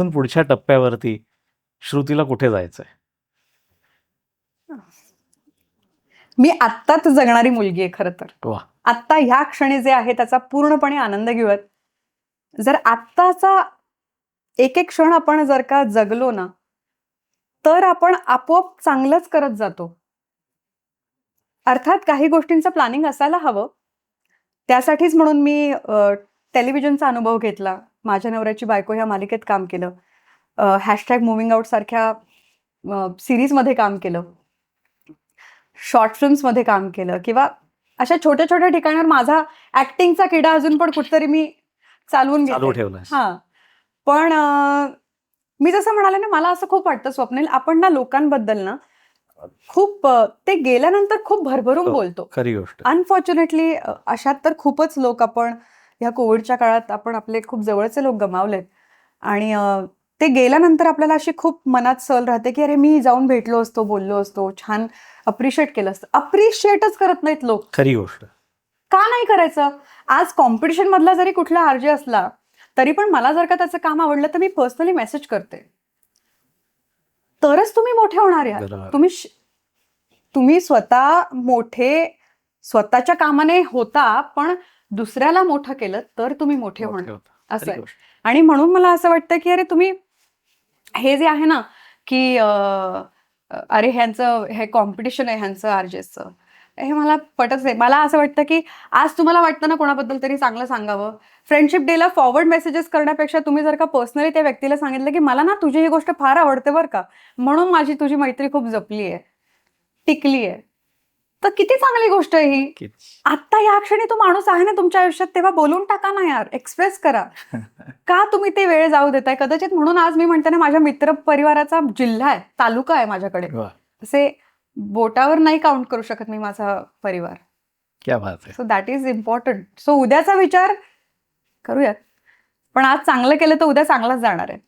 इथून पुढच्या टप्प्यावरती श्रुतीला कुठे जायचंय? मी आत्ताच जगणारी मुलगी आहे खरं तर. वा. आत्ता ह्या क्षणी जे आहे त्याचा पूर्णपणे आनंद घेऊयात. जर आत्ताचा एक एक क्षण आपण जर का जगलो ना, तर आपण आपोआप चांगलंच करत जातो. अर्थात काही गोष्टींचं प्लॅनिंग असायला हवं. त्यासाठीच म्हणून मी टेलिव्हिजनचा अनुभव घेतला. माझ्या नवऱ्याची बायको ह्या मालिकेत काम केलं. #मूव्हिंग आउट सारख्या सिरीजमध्ये काम केलं. शॉर्ट फिल्म्समध्ये काम केलं किंवा अशा छोट्या छोट्या ठिकाणावर माझा ऍक्टिंगचा किडा अजून पण कुठेतरी मी चालवून चालू घेते. ठेवलंय. हां. पण मी जसं म्हणाले ना, मला असं खूप वाटतं स्वप्नील, आपण ना लोकांबद्दल ना खूप ते गेल्यानंतर खूप भरभरून हो, बोलतो. खरी गोष्ट. अनफॉर्च्युनेटली अशात तर खूपच लोक आपण ह्या कोविडच्या काळात आपण आपले खूप जवळचे लोक गमावलेत आणि ते गेल्यानंतर आपल्याला अशी खूप मनात सल राहते की अरे मी जाऊन भेटलो असतो, बोललो असतो, छान अप्रिशिएट केलं असतं. अप्रिशिएटच करत नाहीत लोक. खरी गोष्ट. का नाही करायचं? आज कॉम्पिटिशन मधला जरी कुठला आरजे असला तरी पण मला जर का त्याचं काम आवडलं तर मी पर्सनली मेसेज करते. तरच तुम्ही मोठे होणार यार. बरोबर. तुम्ही स्वतः मोठे स्वतःच्या कामाने होता, पण दुसऱ्याला मोठं केलं तर तुम्ही मोठे मोठे होणार. होता. असं खरी आहे. गोष्ट. आणि म्हणून मला असं वाटतं की अरे तुम्ही हे जे आहे ना की अरे ह्यांचं हे कॉम्पिटिशन आहे ह्यांचं आरजेसचं, हे मला पटत नाही. मला असं वाटतं की आज तुम्हाला वाटतं ना कोणाबद्दल तरी चांगलं सांगावं, फ्रेंडशिप डेला फॉरवर्ड मेसेजेस करण्यापेक्षा तुम्ही जर का पर्सनली त्या व्यक्तीला सांगितलं की मला ना तुझी ही गोष्ट फार आवडते बरं का, म्हणून माझी तुझी मैत्री खूप जपली आहे, टिकली आहे, तर किती चांगली गोष्ट आहे ही. किती. आत्ता या क्षणी तो माणूस आहे ना तुमच्या आयुष्यात, तेव्हा बोलून टाका ना यार, एक्सप्रेस करा. का तुम्ही ते वेळ जाऊ देताय? कदाचित म्हणून आज मी म्हणते ना माझ्या मित्र परिवाराचा जिल्हा आहे, तालुका आहे माझ्याकडे. वा. असे बोटावर नाही काउंट करू शकत मी माझा परिवार. क्या बात आहे. So that is important. So उद्याचा विचार करूयात, पण आज चांगलं केलं तर उद्या चांगलाच जाणार आहे.